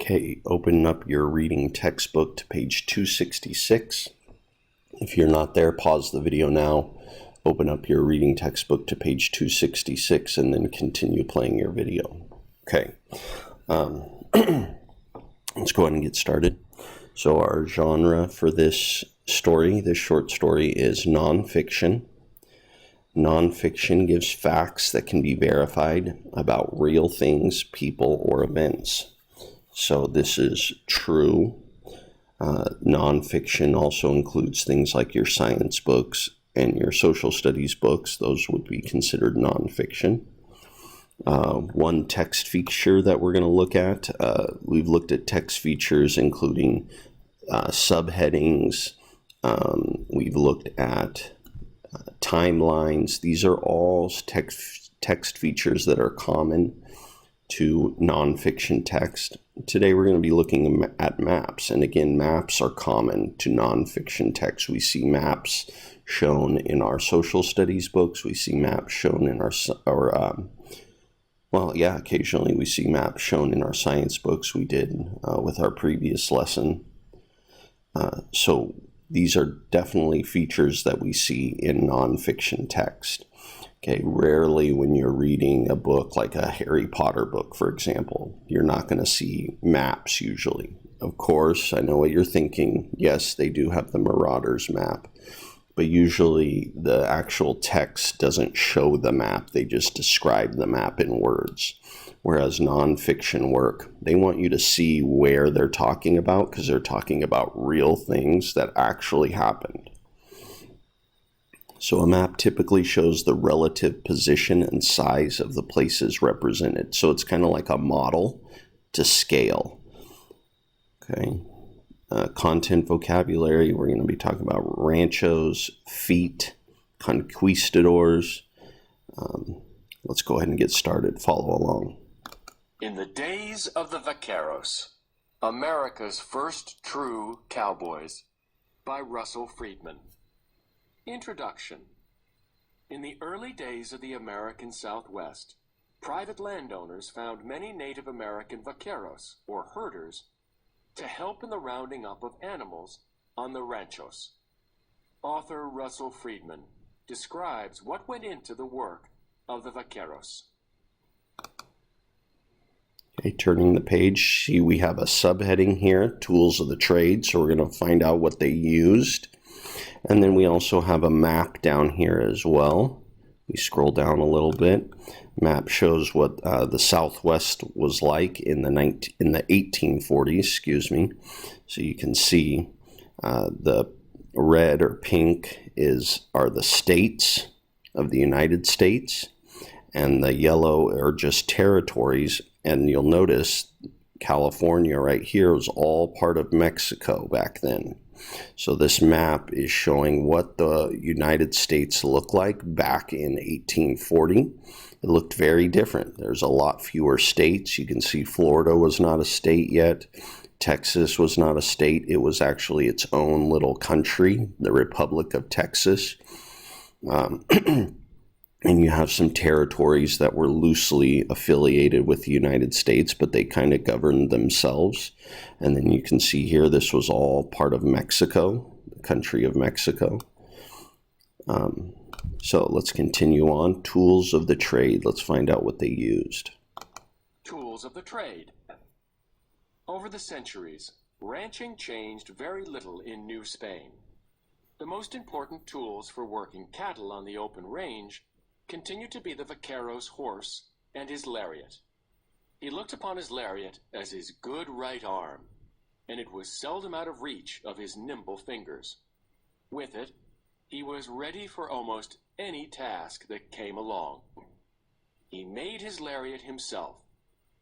Okay, open up your reading textbook to page 266. If you're not there, pause the video now, open up your reading textbook to page 266, and then continue playing your video. Okay, let's go ahead and get started. So our genre for this story, this short story, is nonfiction. Nonfiction gives facts that can be verified about real things, people, or events. So this is true. Nonfiction also includes things like your science books and your social studies books. Those would be considered nonfiction. One text feature that we're going to look at, we've looked at text features including subheadings. We've looked at timelines. These are all text features that are common to nonfiction text. Today we're going to be looking at maps, and again, maps are common to nonfiction text. We see maps shown in our social studies books. We see maps shown in occasionally we see maps shown in our science books. We did with our previous lesson. So these are definitely features that we see in nonfiction text. Okay, rarely when you're reading a book like a Harry Potter book, for example, you're not going to see maps usually. Of course, I know what you're thinking. Yes, they do have the Marauders map, but usually the actual text doesn't show the map. They just describe the map in words. Whereas nonfiction work, they want you to see where they're talking about because they're talking about real things that actually happened. So a map typically shows the relative position and size of the places represented. So it's kind of like a model to scale. Okay. Content vocabulary, we're going to be talking about ranchos, feet, conquistadors. Let's go ahead and get started. Follow along. In the days of the Vaqueros, America's first true cowboys, by Russell Friedman. Introduction. In the early days of the American Southwest, private landowners found many Native American vaqueros, or herders, to help in the rounding up of animals on the ranchos. Author Russell Friedman describes what went into the work of the vaqueros. Okay, turning the page, see we have a subheading here, Tools of the Trade, so we're going to find out what they used. And then we also have a map down here as well. We scroll down a little bit. Map shows what the Southwest was like in the 1840s, So you can see the red or pink are the states of the United States, and the yellow are just territories. And you'll notice California right here was all part of Mexico back then. So this map is showing what the United States looked like back in 1840. It looked very different. There's a lot fewer states. You can see Florida was not a state yet. Texas was not a state. It was actually its own little country, the Republic of Texas. And you have some territories that were loosely affiliated with the United States, but they kind of governed themselves. And then you can see here, this was all part of Mexico, the country of Mexico. So let's continue on. Tools of the trade. Let's find out what they used. Tools of the trade. Over the centuries, ranching changed very little in New Spain. The most important tools for working cattle on the open range continued to be the vaquero's horse and his lariat. He looked upon his lariat as his good right arm, and it was seldom out of reach of his nimble fingers. With it, he was ready for almost any task that came along. He made his lariat himself,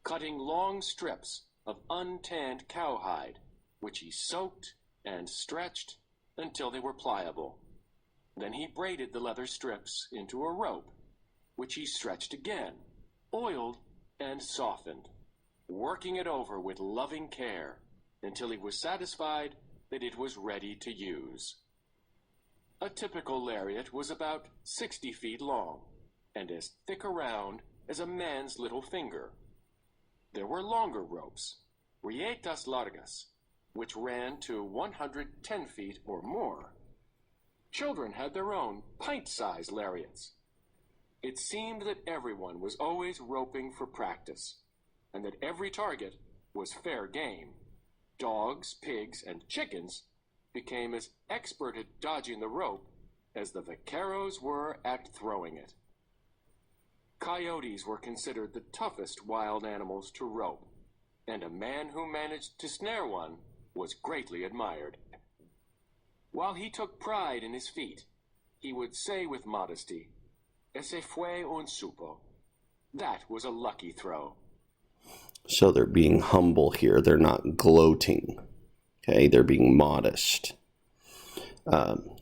cutting long strips of untanned cowhide, which he soaked and stretched until they were pliable. Then he braided the leather strips into a rope, which he stretched again, oiled, and softened, working it over with loving care until he was satisfied that it was ready to use. A typical lariat was about 60 feet long and as thick around as a man's little finger. There were longer ropes, rietas largas, which ran to 110 feet or more. Children had their own pint-sized lariats. It seemed that everyone was always roping for practice, and that every target was fair game. Dogs, pigs, and chickens became as expert at dodging the rope as the vaqueros were at throwing it. Coyotes were considered the toughest wild animals to rope, and a man who managed to snare one was greatly admired. While he took pride in his feat, he would say with modesty, "Ese fue un supo." That was a lucky throw. So they're being humble here. They're not gloating. Okay, they're being modest.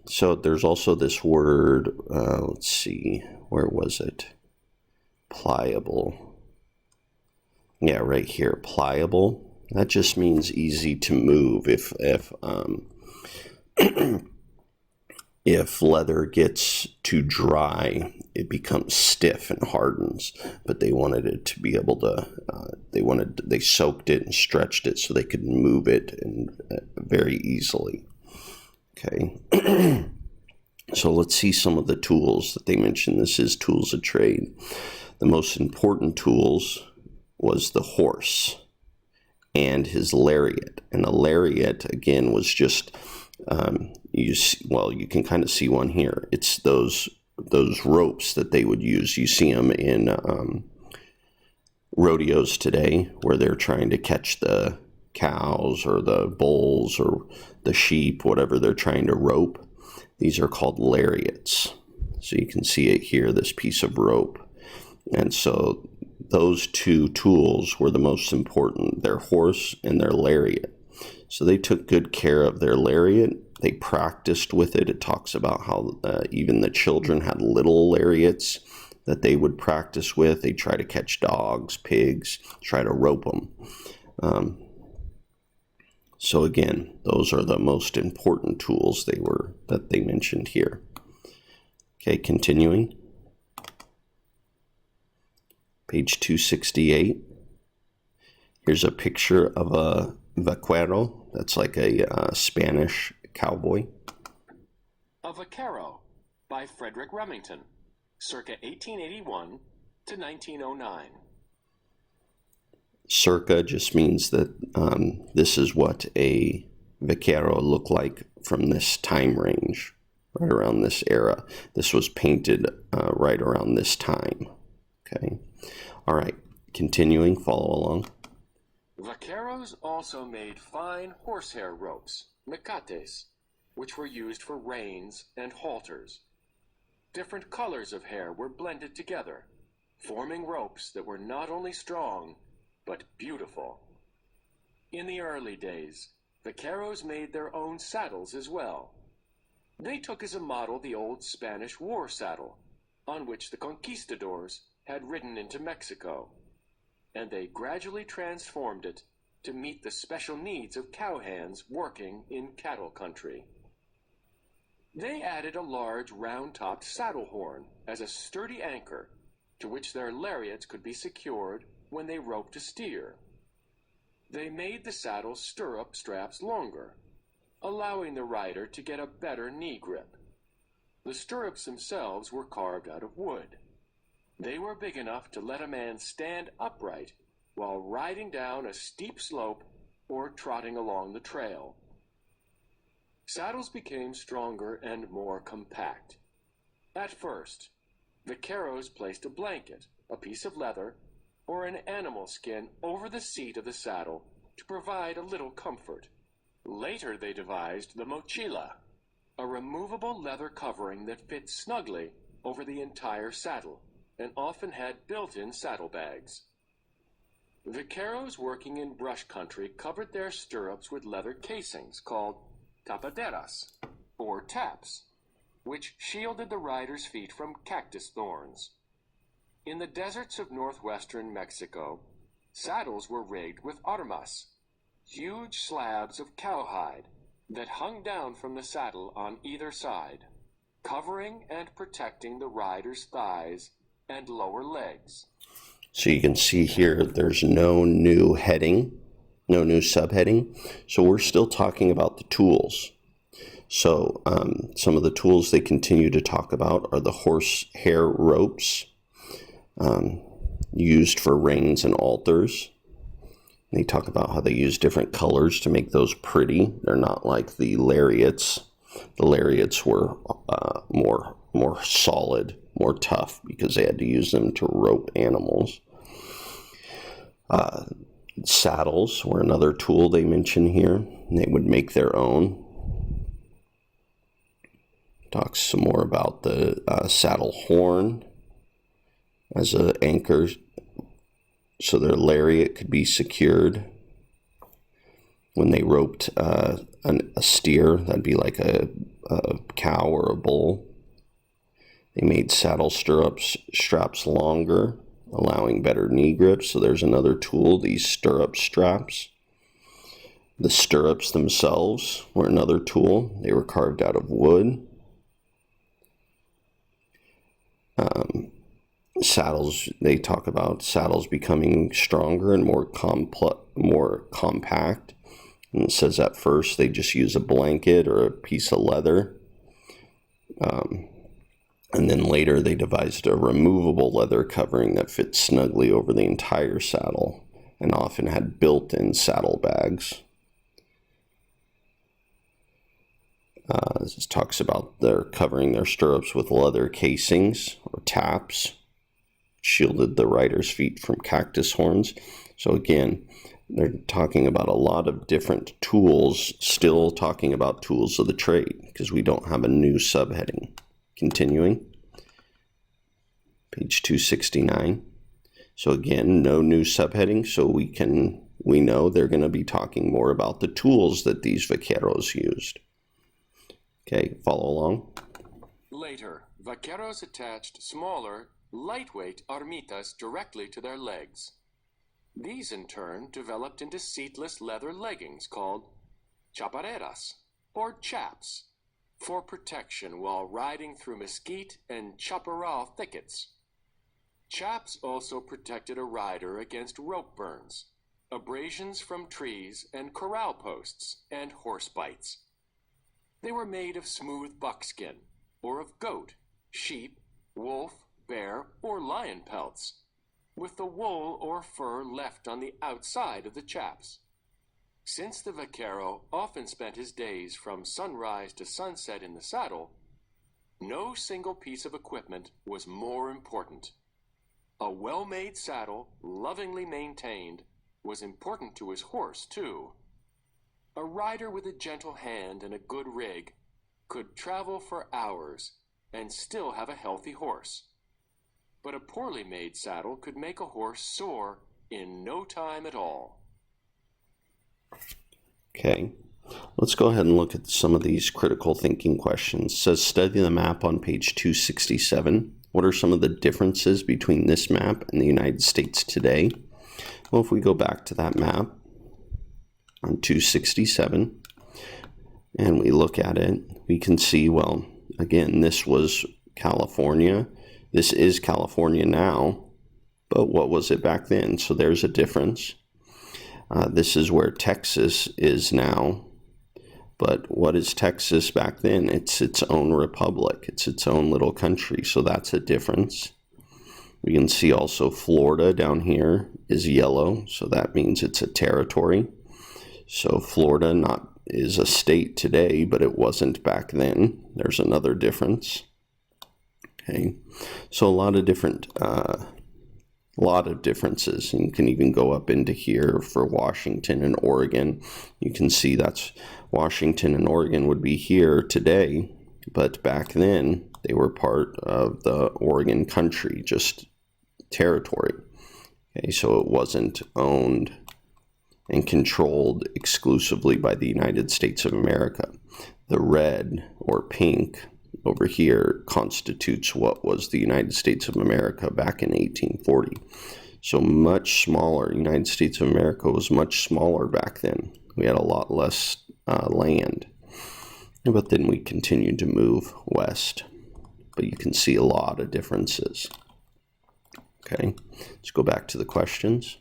So there's also this word, let's see, where was it? Pliable. Yeah, right here, pliable. That just means easy to move. If leather gets too dry, it becomes stiff and hardens. But they wanted it to be able to. They soaked it and stretched it so they could move it very easily. Okay. So let's see some of the tools that they mentioned. This is tools of trade. The most important tools was the horse and his lariat. And a lariat, again, was just, you can kind of see one here. It's those ropes that they would use. You see them in rodeos today where they're trying to catch the cows or the bulls or the sheep, whatever they're trying to rope. These are called lariats. So you can see it here, this piece of rope. And so those two tools were the most important, their horse and their lariat. So they took good care of their lariat. They practiced with it. It talks about how even the children had little lariats that they would practice with. They try to catch dogs, pigs, try to rope them. So again, those are the most important tools that they mentioned here. Okay, continuing. Page 268. Here's a picture of a vaquero. That's like a Spanish cowboy. A Vaquero by Frederick Remington, circa 1881 to 1909. Circa just means that this is what a vaquero looked like from this time range, right around this era. This was painted right around this time. Okay. All right. Continuing, follow along. Vaqueros also made fine horsehair ropes, mecates, which were used for reins and halters. Different colors of hair were blended together, forming ropes that were not only strong, but beautiful. In the early days, vaqueros made their own saddles as well. They took as a model the old Spanish war saddle, on which the conquistadors had ridden into Mexico, and they gradually transformed it to meet the special needs of cowhands working in cattle country. They added a large round-topped saddle horn as a sturdy anchor to which their lariats could be secured when they roped a steer. They made the saddle stirrup straps longer, allowing the rider to get a better knee grip. The stirrups themselves were carved out of wood. They were big enough to let a man stand upright while riding down a steep slope or trotting along the trail. Saddles became stronger and more compact. At first, vaqueros placed a blanket, a piece of leather, or an animal skin over the seat of the saddle to provide a little comfort. Later they devised the mochila, a removable leather covering that fit snugly over the entire saddle and often had built-in saddlebags. Vaqueros working in brush country covered their stirrups with leather casings called tapaderas, or taps, which shielded the rider's feet from cactus thorns. In the deserts of northwestern Mexico, saddles were rigged with armas, huge slabs of cowhide that hung down from the saddle on either side, covering and protecting the rider's thighs and lower legs. So you can see here there's no new heading, No new subheading. So we're still talking about the tools. So some of the tools they continue to talk about are the horsehair ropes used for reins and halters. They talk about how they use different colors to make those pretty. They're not like the lariats. The lariats were more solid, more tough, because they had to use them to rope animals. Saddles were another tool they mention here. They would make their own. Talks some more about the saddle horn as an anchor, so their lariat could be secured. When they roped a steer, that'd be like a cow or a bull. They made saddle straps longer, allowing better knee grip. So there's another tool, these stirrup straps. The stirrups themselves were another tool. They were carved out of wood. Saddles, they talk about saddles becoming stronger and more compact. And it says at first they just use a blanket or a piece of leather. And then later they devised a removable leather covering that fit snugly over the entire saddle and often had built-in saddlebags. This talks about their covering their stirrups with leather casings or taps, shielded the rider's feet from cactus horns. So again, they're talking about a lot of different tools, still talking about tools of the trade, because we don't have a new subheading. Continuing, page 269. So again, no new subheading, so we know they're going to be talking more about the tools that these vaqueros used. Okay, follow along. Later, vaqueros attached smaller, lightweight armitas directly to their legs. These, in turn, developed into seatless leather leggings called chaparreras, or chaps, for protection while riding through mesquite and chaparral thickets. Chaps also protected a rider against rope burns, abrasions from trees and corral posts, and horse bites. They were made of smooth buckskin, or of goat, sheep, wolf, bear, or lion pelts, with the wool or fur left on the outside of the chaps. Since the vaquero often spent his days from sunrise to sunset in the saddle, no single piece of equipment was more important. A well-made saddle, lovingly maintained, was important to his horse, too. A rider with a gentle hand and a good rig could travel for hours and still have a healthy horse. But a poorly made saddle could make a horse sore in no time at all. Okay, let's go ahead and look at some of these critical thinking questions. It says, study the map on page 267. What are some of the differences between this map and the United States today? Well, if we go back to that map on 267 and we look at it, we can see, well, again, this was California. This is California now, but what was it back then? So there's a difference. This is where Texas is now, but what is Texas back then? It's its own republic. It's its own little country, so that's a difference. We can see also Florida down here is yellow, so that means it's a territory. So Florida is a state today, but it wasn't back then. There's another difference. Okay, so a lot of differences. And you can even go up into here for Washington and Oregon. You can see that's Washington and Oregon would be here today, but back then they were part of the Oregon country, just territory. Okay, so it wasn't owned and controlled exclusively by the United States of America. The red or pink over here constitutes what was the United States of America back in 1840. So much smaller. United States of America was much smaller back then. We had a lot less land. But then we continued to move west. But you can see a lot of differences. Okay, let's go back to the questions.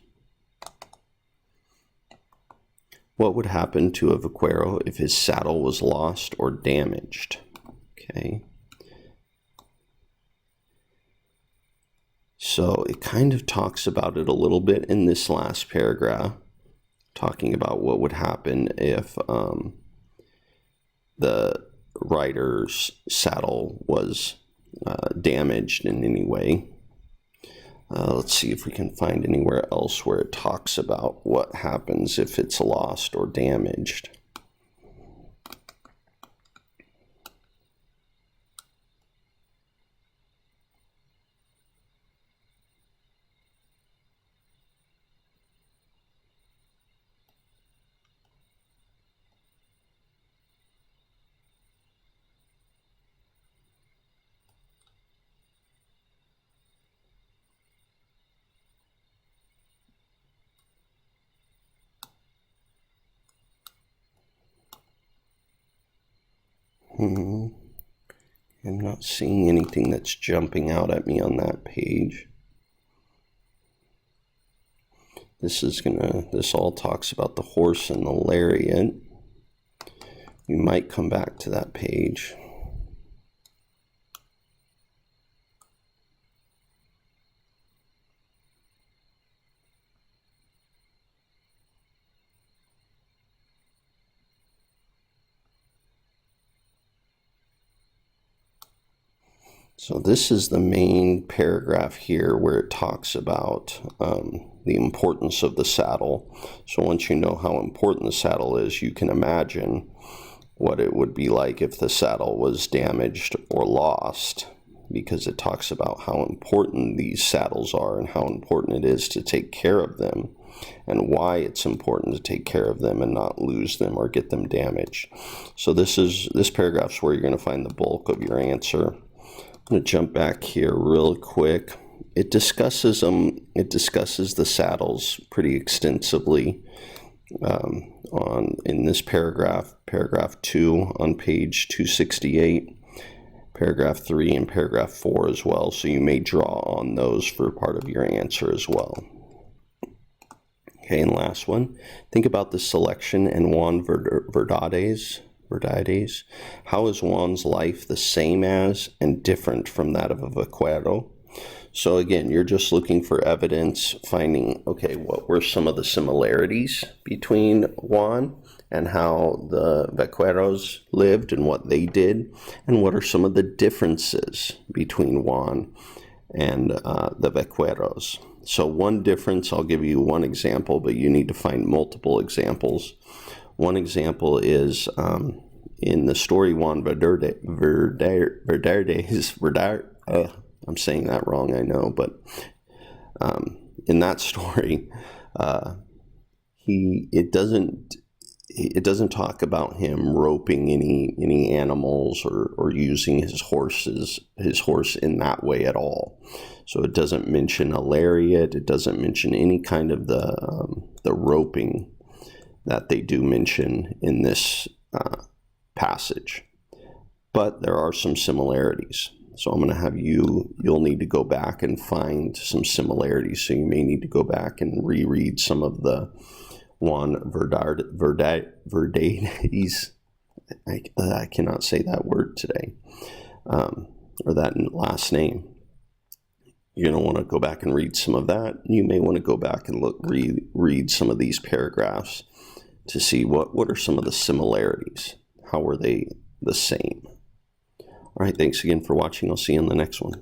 What would happen to a vaquero if his saddle was lost or damaged? Okay. So it kind of talks about it a little bit in this last paragraph, talking about what would happen if the rider's saddle was damaged in any way. Let's see if we can find anywhere else where it talks about what happens if it's lost or damaged. I'm not seeing anything that's jumping out at me on that page. This all talks about the horse and the lariat. We might come back to that page. So this is the main paragraph here where it talks about the importance of the saddle. So once you know how important the saddle is, you can imagine what it would be like if the saddle was damaged or lost, because it talks about how important these saddles are and how important it is to take care of them, and why it's important to take care of them and not lose them or get them damaged. So this paragraph is where you're going to find the bulk of your answer. I'm going to jump back here real quick. It discusses the saddles pretty extensively in this paragraph 2 on page 268, paragraph 3 and paragraph 4 as well. So you may draw on those for part of your answer as well. Okay, and last one. Think about the selection in Juan Verdades. How is Juan's life the same as and different from that of a vaquero? So again, you're just looking for evidence, finding, okay, what were some of the similarities between Juan and how the vaqueros lived and what they did, and what are some of the differences between Juan and the vaqueros. So one difference, I'll give you one example, but you need to find multiple examples. One example is in the story Juan Verdes, I'm saying that wrong, I know, but in that story, it doesn't talk about him roping any animals or using his horse in that way at all. So it doesn't mention a lariat. It doesn't mention any kind of the roping that they do mention in this passage. But there are some similarities. So I'm going to have you'll need to go back and find some similarities. So you may need to go back and reread some of the Juan Verdades. I cannot say that word today, or that last name. You're going to want to go back and read some of that. You may want to go back and read some of these paragraphs to see what are some of the similarities. How were they the same? All right, thanks again for watching. I'll see you in the next one.